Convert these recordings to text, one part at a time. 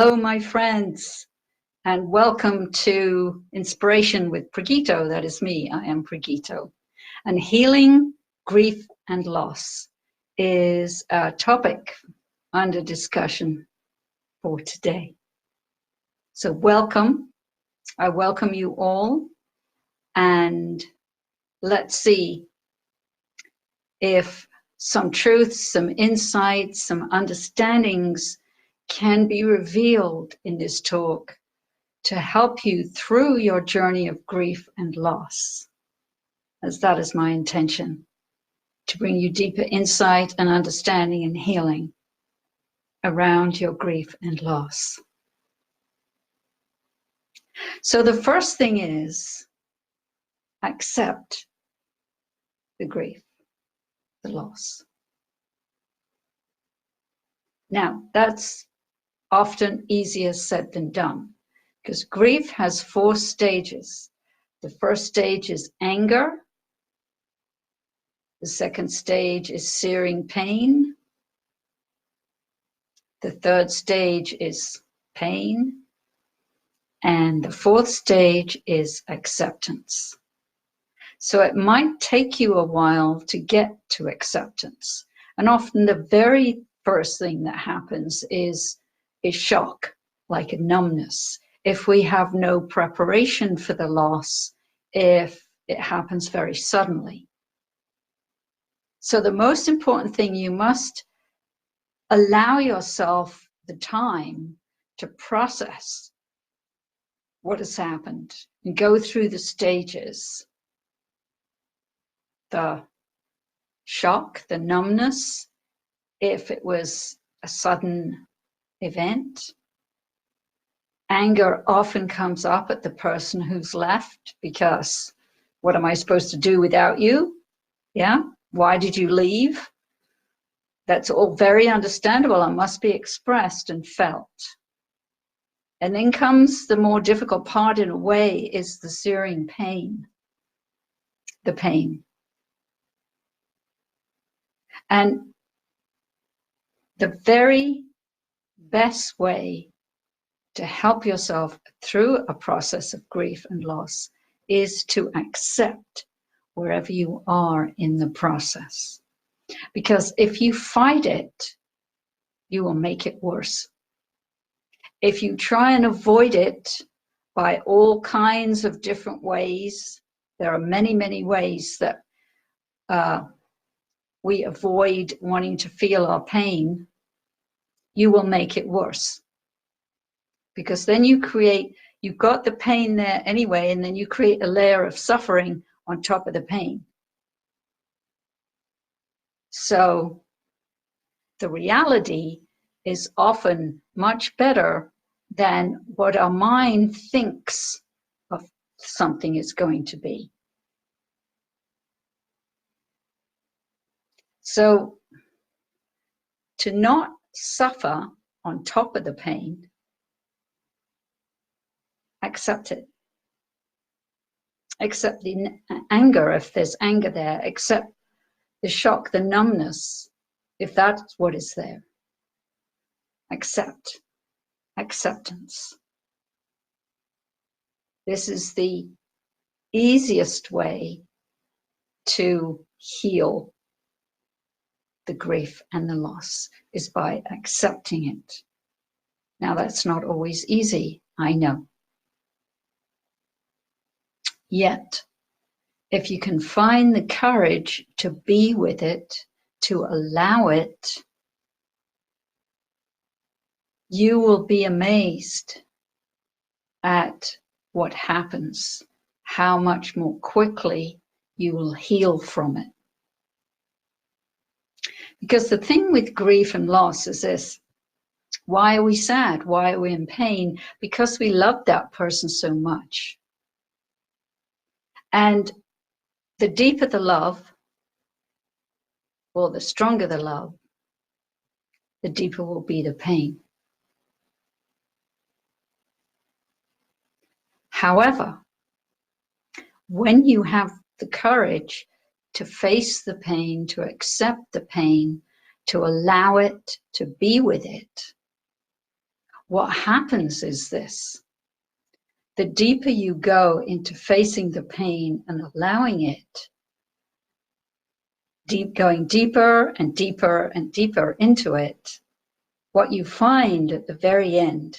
Hello, my friends, and welcome to Inspiration with Brigitte. That is me. I am Brigitte. And healing grief and loss is a topic under discussion for today. So welcome. I welcome you all. And let's see if some truths, some insights, some understandings can be revealed in this talk to help you through your journey of grief and loss, as that is my intention, to bring you deeper insight and understanding and healing around your grief and loss. So the first thing is accept the grief, the loss. Now, that's often easier said than done, because grief has 4 stages. The first stage is anger. The second stage is searing pain. The third stage is pain. And the fourth stage is acceptance. So it might take you a while to get to acceptance. And often the very first thing that happens is shock, like a numbness. If we have no preparation for the loss, if it happens very suddenly. So the most important thing, you must allow yourself the time to process what has happened and go through the stages. The shock, the numbness, if it was a sudden event. Anger often comes up at the person who's left, because what am I supposed to do without you? Yeah, why did you leave? That's all very understandable and must be expressed and felt. And then comes the more difficult part, in a way, is the searing pain. The pain. And the very best way to help yourself through a process of grief and loss is to accept wherever you are in the process. Because if you fight it, you will make it worse. If you try and avoid it by all kinds of different ways, there are many, many ways that we avoid wanting to feel our pain, you will make it worse. Because then you've got the pain there anyway, and then you create a layer of suffering on top of the pain. So the reality is often much better than what our mind thinks of something is going to be. So to not suffer on top of the pain, accept it. Accept the anger, if there's anger there. Accept the shock, the numbness, if that's what is there. Accept. Acceptance. This is the easiest way to heal the grief and the loss, is by accepting it. Now, that's not always easy, I know. Yet, if you can find the courage to be with it, to allow it, you will be amazed at what happens, how much more quickly you will heal from it. Because the thing with grief and loss is this: why are we sad? Why are we in pain? Because we love that person so much. And the deeper the love, or the stronger the love, the deeper will be the pain. However, when you have the courage to face the pain, to accept the pain, to allow it, to be with it, what happens is this: the deeper you go into facing the pain and allowing it, going deeper and deeper and deeper into it, what you find at the very end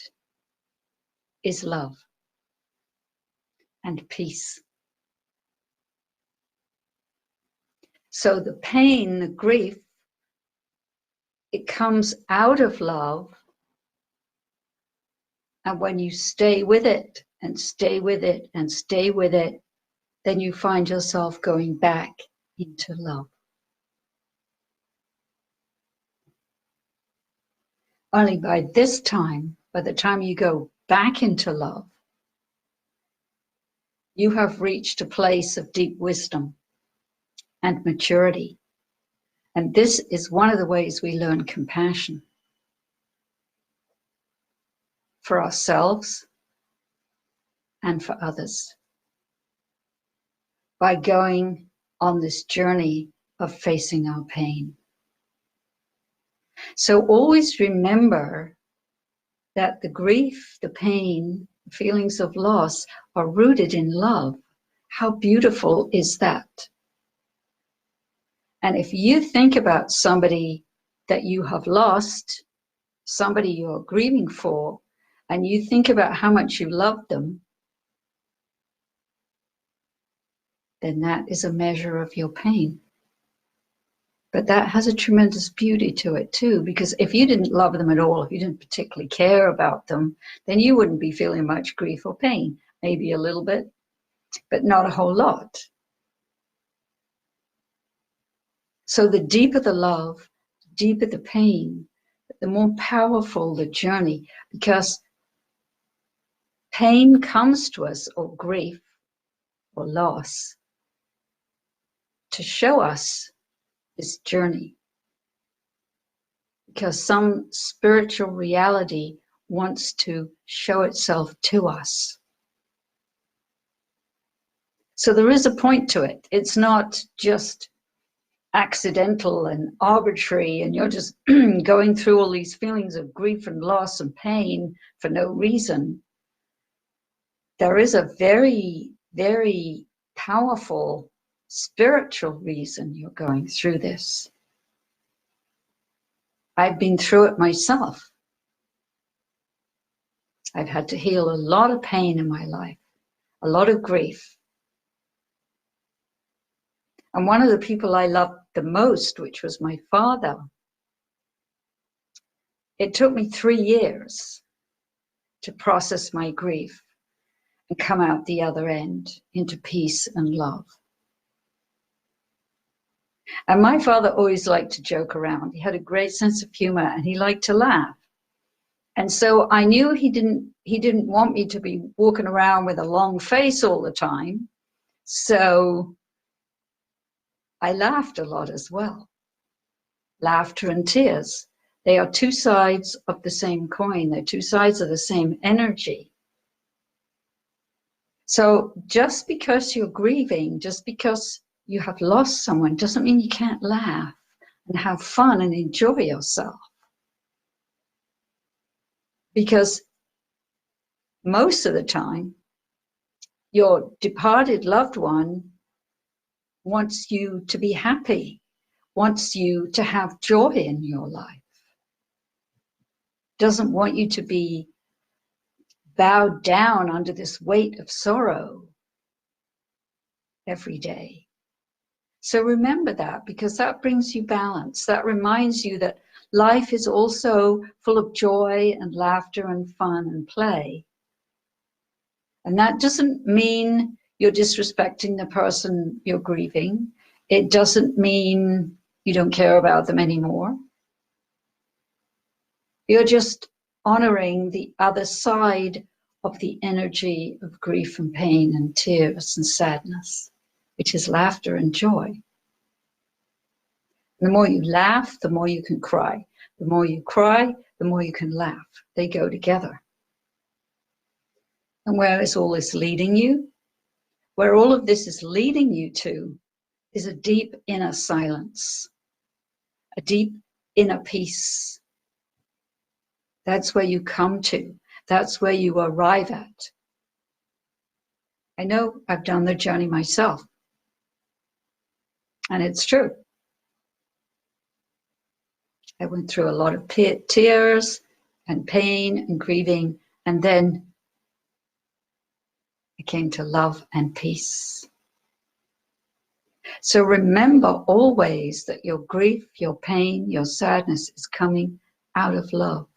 is love and peace. So the pain, the grief, it comes out of love. And when you stay with it and stay with it and stay with it, then you find yourself going back into love. Only by this time, by the time you go back into love, you have reached a place of deep wisdom and maturity. And this is one of the ways we learn compassion for ourselves and for others, by going on this journey of facing our pain. So always remember that the grief, the pain, the feelings of loss are rooted in love. How beautiful is that? And if you think about somebody that you have lost, somebody you're grieving for, and you think about how much you love them, then that is a measure of your pain. But that has a tremendous beauty to it too, because if you didn't love them at all, if you didn't particularly care about them, then you wouldn't be feeling much grief or pain. Maybe a little bit, but not a whole lot. So the deeper the love, the deeper the pain, the more powerful the journey, because pain comes to us, or grief or loss, to show us this journey, because some spiritual reality wants to show itself to us. So there is a point to it. It's not just accidental and arbitrary, and you're just going through all these feelings of grief and loss and pain for no reason. There is a very, very powerful spiritual reason you're going through this. I've been through it myself. I've had to heal a lot of pain in my life, a lot of grief. And one of the people I loved the most, which was my father, it took me 3 years to process my grief and come out the other end into peace and love. And my father always liked to joke around. He had a great sense of humor and he liked to laugh. And so I knew he didn't want me to be walking around with a long face all the time. So I laughed a lot as well. Laughter and tears, they are two sides of the same coin. They're two sides of the same energy. So just because you're grieving, just because you have lost someone, doesn't mean you can't laugh and have fun and enjoy yourself. Because most of the time, your departed loved one wants you to be happy, wants you to have joy in your life, doesn't want you to be bowed down under this weight of sorrow every day. So remember that, because that brings you balance. That reminds you that life is also full of joy and laughter and fun and play. And that doesn't mean you're disrespecting the person you're grieving. It doesn't mean you don't care about them anymore. You're just honoring the other side of the energy of grief and pain and tears and sadness, which is laughter and joy. The more you laugh, the more you can cry. The more you cry, the more you can laugh. They go together. And where is all this leading you? Where all of this is leading you to is a deep inner silence, a deep inner peace, That's where you come to. That's where you arrive at. I know I've done the journey myself. And it's true. I went through a lot of tears and pain and grieving, and then I came to love and peace. So remember always that your grief, your pain, your sadness is coming out of love.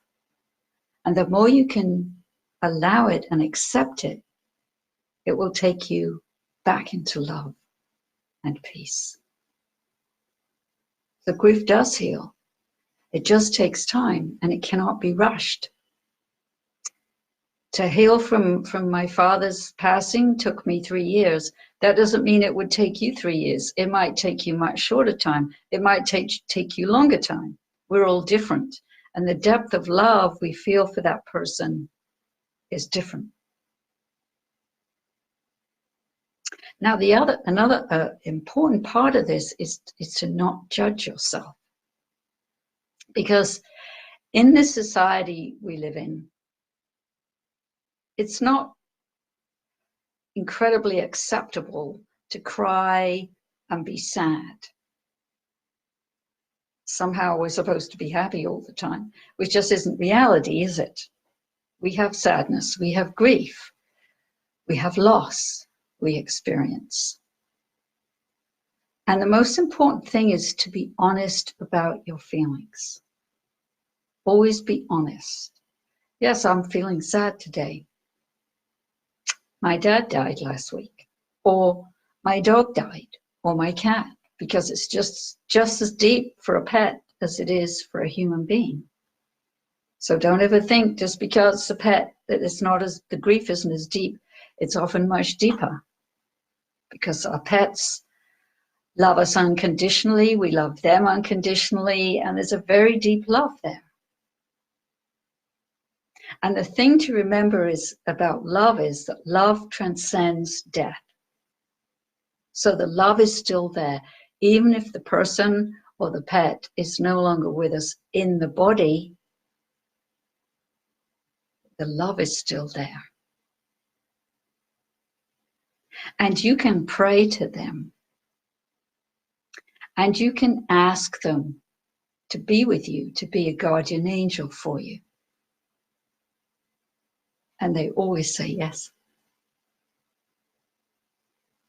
And the more you can allow it and accept it, it will take you back into love and peace. The grief does heal. It just takes time and it cannot be rushed. To heal from my father's passing took me 3 years. That doesn't mean it would take you 3 years. It might take you much shorter time. It might take you longer time. We're all different. And the depth of love we feel for that person is different. Now, another important part of this is to not judge yourself. Because in this society we live in, it's not incredibly acceptable to cry and be sad. Somehow we're supposed to be happy all the time, which just isn't reality, is it? We have sadness, we have grief, we have loss we experience. And the most important thing is to be honest about your feelings. Always be honest. Yes, I'm feeling sad today. My dad died last week, or my dog died, or my cat, because it's just as deep for a pet as it is for a human being. So don't ever think just because it's a pet that it's not as, the grief isn't as deep. It's often much deeper, because our pets love us unconditionally, we love them unconditionally, and there's a very deep love there. And the thing to remember is about love is that love transcends death. So the love is still there, even if the person or the pet is no longer with us in the body, the love is still there. And you can pray to them. And you can ask them to be with you, to be a guardian angel for you. And they always say yes.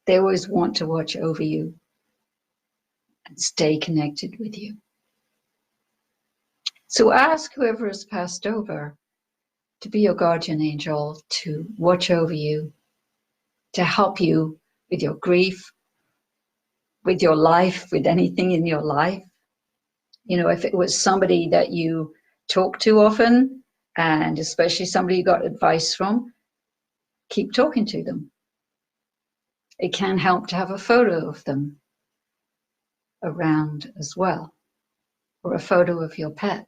They always want to watch over you and stay connected with you. So ask whoever has passed over to be your guardian angel, to watch over you, to help you with your grief, with your life, with anything in your life. You know, if it was somebody that you talk to often, and especially somebody you got advice from, keep talking to them. It can help to have a photo of them around as well, or a photo of your pet.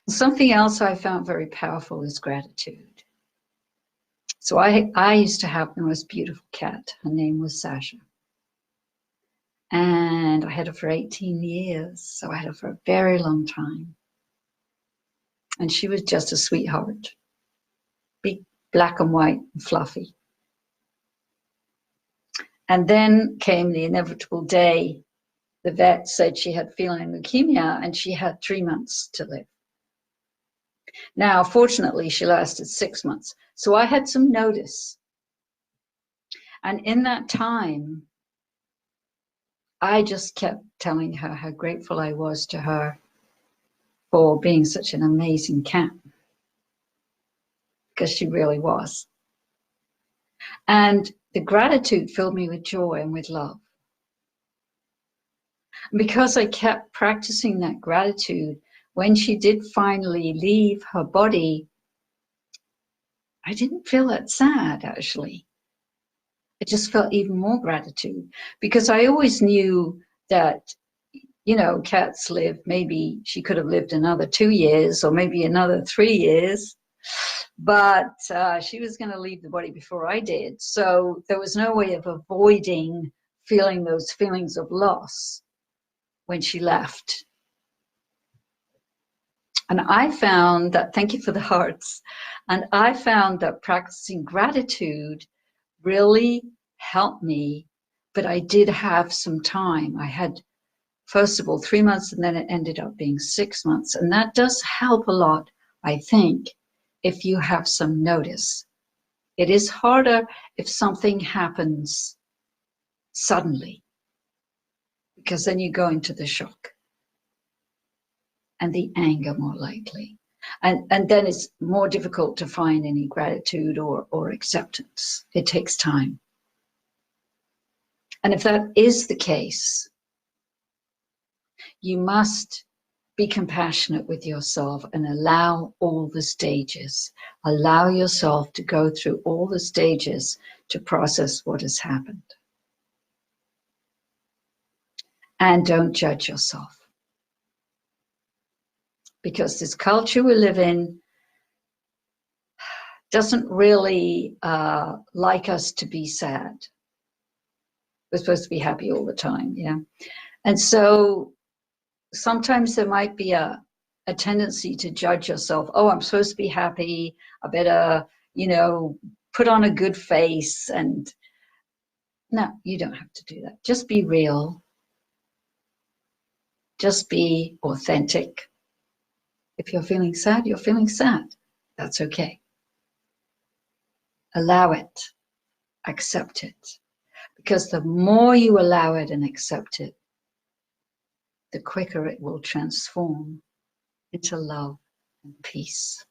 Something else I found very powerful is gratitude. So I used to have the most beautiful cat. Her name was Sasha. And I had her for 18 years, so I had her for a very long time. And she was just a sweetheart, big, black and white and fluffy. And then came the inevitable day. The vet said she had feline leukemia and she had 3 months to live. Now, fortunately, she lasted 6 months. So I had some notice. And in that time, I just kept telling her how grateful I was to her for being such an amazing cat. Because she really was. And the gratitude filled me with joy and with love. And because I kept practicing that gratitude, when she did finally leave her body, I didn't feel that sad, actually. I just felt even more gratitude, because I always knew that, you know, cats live, maybe she could have lived another 2 years or maybe another 3 years, but she was going to leave the body before I did. So there was no way of avoiding feeling those feelings of loss when she left. And I found that, thank you for the hearts, and I found that practicing gratitude really helped me, but I did have some time. I had, first of all, 3 months, and then it ended up being 6 months. And that does help a lot, I think, if you have some notice. It is harder if something happens suddenly, because then you go into the shock and the anger more likely. And then it's more difficult to find any gratitude or acceptance. It takes time. And if that is the case, you must be compassionate with yourself and allow all the stages. Allow yourself to go through all the stages to process what has happened. And don't judge yourself. Because this culture we live in doesn't really like us to be sad. We're supposed to be happy all the time, yeah? And so sometimes there might be a tendency to judge yourself. Oh, I'm supposed to be happy. I better, put on a good face. And no, you don't have to do that. Just be real. Just be authentic. If you're feeling sad, you're feeling sad. That's okay. Allow it. Accept it. Because the more you allow it and accept it, the quicker it will transform into love and peace.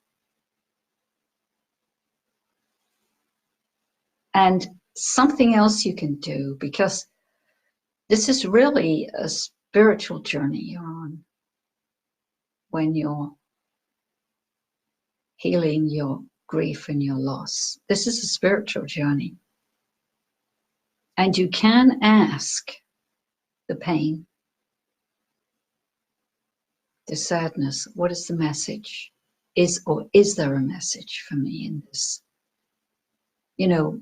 And something else you can do, because this is really a spiritual journey you're on when you're healing your grief and your loss. This is a spiritual journey. And you can ask the pain, the sadness, what is the message? Is there a message for me in this?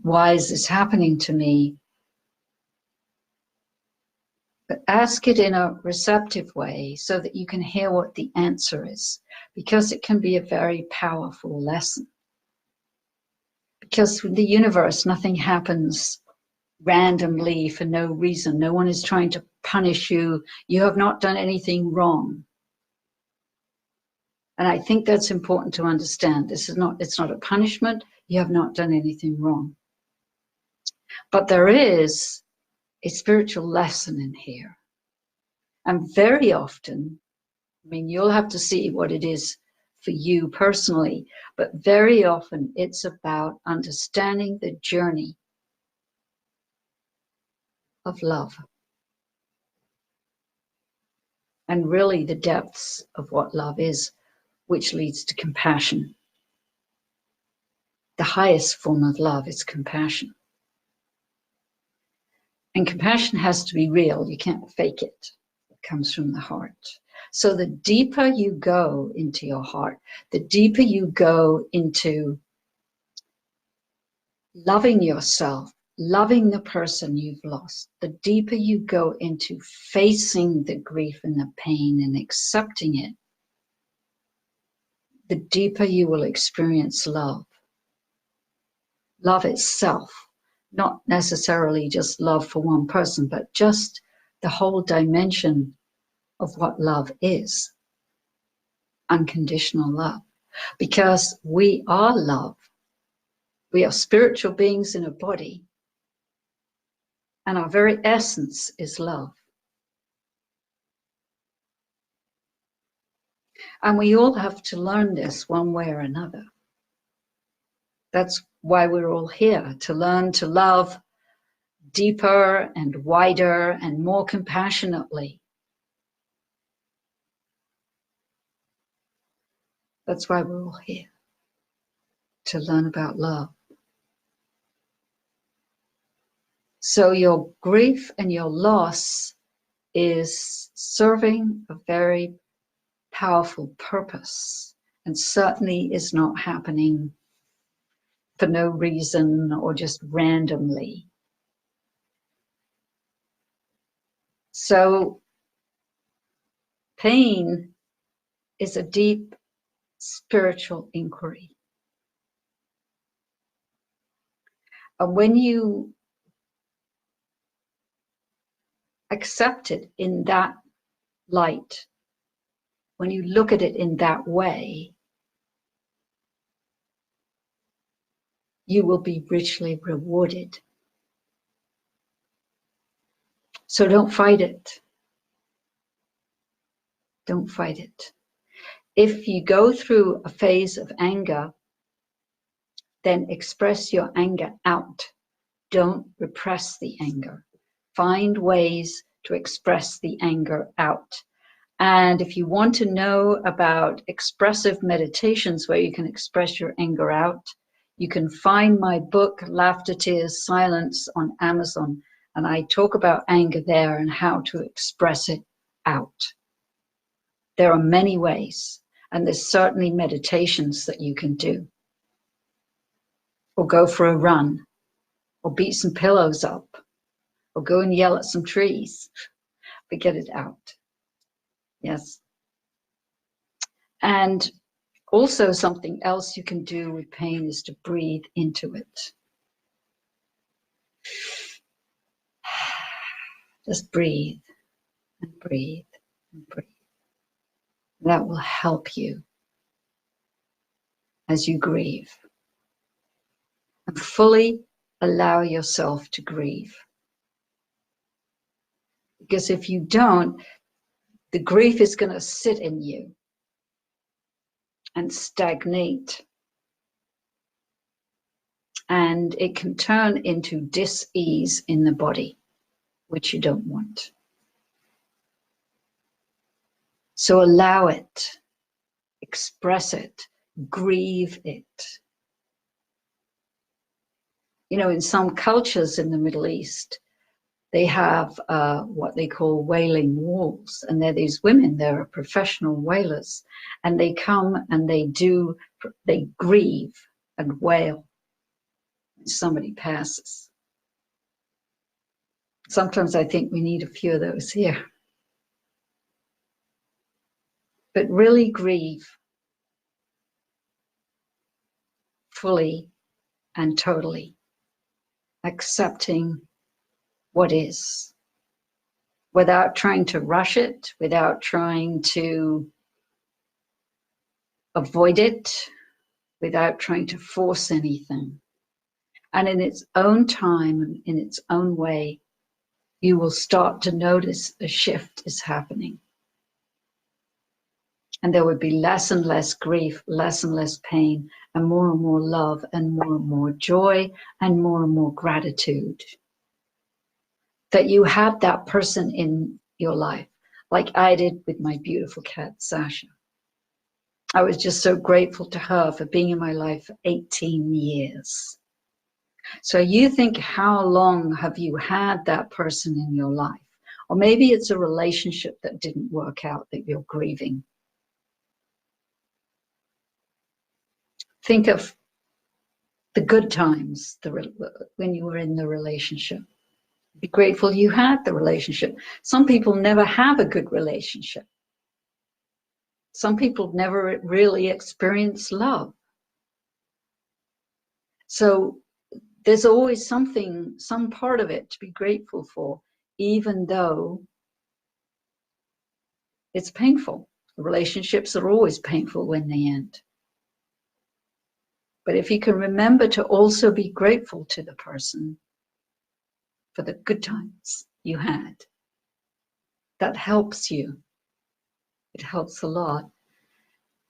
Why is this happening to me? But ask it in a receptive way so that you can hear what the answer is, because it can be a very powerful lesson. Because in the universe, nothing happens randomly for no reason. No one is trying to punish you. You have not done anything wrong. And I think that's important to understand. It's not a punishment. You have not done anything wrong. But there is a spiritual lesson in here. And very often, you'll have to see what it is for you personally, but very often it's about understanding the journey of love. And really the depths of what love is, which leads to compassion. The highest form of love is compassion. And compassion has to be real. You can't fake it. It comes from the heart. So the deeper you go into your heart, the deeper you go into loving yourself, loving the person you've lost, the deeper you go into facing the grief and the pain and accepting it, the deeper you will experience love. Love itself, not necessarily just love for one person, but just the whole dimension of what love is. Unconditional love. Because we are love. We are spiritual beings in a body. And our very essence is love. And we all have to learn this one way or another. That's why we're all here, to learn to love deeper and wider and more compassionately. That's why we're all here, to learn about love. So your grief and your loss is serving a very powerful purpose, and certainly is not happening for no reason or just randomly. So Pain is a deep spiritual inquiry. And when you accept it in that light, when you look at it in that way, you will be richly rewarded. So don't fight it. Don't fight it. If you go through a phase of anger, then express your anger out. Don't repress the anger. Find ways to express the anger out. And if you want to know about expressive meditations where you can express your anger out, you can find my book, Laughter, Tears, Silence, on Amazon. And I talk about anger there and how to express it out. There are many ways, and there's certainly meditations that you can do. Or go for a run, or beat some pillows up, or go and yell at some trees, but get it out. Yes. And also something else you can do with pain is to breathe into it. Just breathe and breathe and breathe. That will help you as you grieve. And fully allow yourself to grieve. Because if you don't, the grief is going to sit in you and stagnate. And it can turn into dis-ease in the body, which you don't want. So allow it, express it, grieve it. You know, in some cultures in the Middle East, they have what they call wailing walls. And they're these women, they're professional wailers. And they come and they grieve and wail when somebody passes. Sometimes I think we need a few of those here. But really grieve fully and totally, accepting what is, without trying to rush it, without trying to avoid it, without trying to force anything. And in its own time and in its own way, you will start to notice a shift is happening. And there would be less and less grief, less and less pain, and more love, and more joy, and more gratitude. That you had that person in your life, like I did with my beautiful cat, Sasha. I was just so grateful to her for being in my life for 18 years. So you think, how long have you had that person in your life? Or maybe it's a relationship that didn't work out that you're grieving. Think of the good times when you were in the relationship. Be grateful you had the relationship. Some people never have a good relationship. Some people never really experience love. So there's always something, some part of it to be grateful for, even though it's painful. Relationships are always painful when they end. But if you can remember to also be grateful to the person for the good times you had, that helps you. It helps a lot.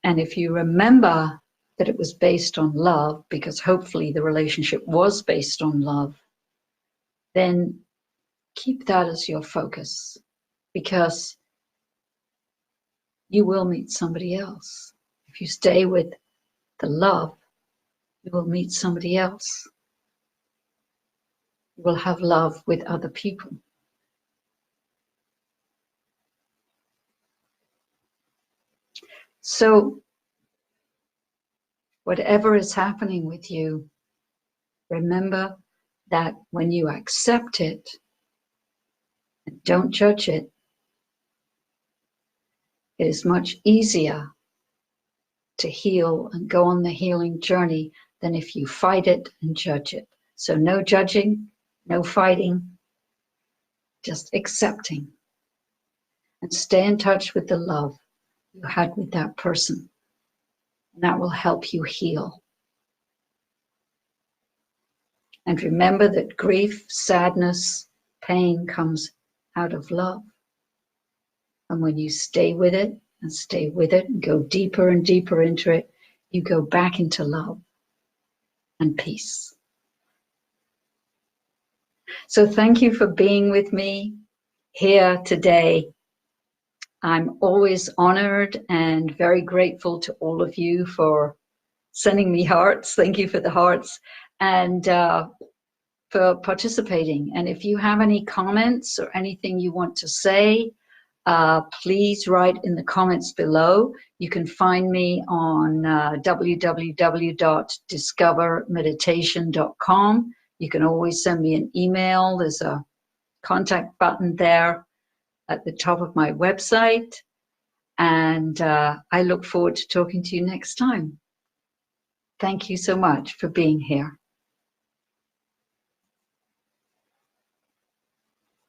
And if you remember that it was based on love, because hopefully the relationship was based on love, then keep that as your focus, because you will meet somebody else. If you stay with the love, you will meet somebody else. You will have love with other people. So whatever is happening with you, remember that when you accept it, and don't judge it, It is much easier to heal and go on the healing journey than if you fight it and judge it. So no judging, no fighting, just accepting. And stay in touch with the love you had with that person. And that will help you heal. And remember that grief, sadness, pain comes out of love. And when you stay with it and go deeper and deeper into it, you go back into love and peace. So thank you for being with me here today. I'm always honored and very grateful to all of you for sending me hearts. Thank you for the hearts and for participating. And if you have any comments or anything you want to say, please write in the comments below. You can find me on www.discovermeditation.com. You can always send me an email. There's a contact button there at the top of my website. And I look forward to talking to you next time. Thank you so much for being here.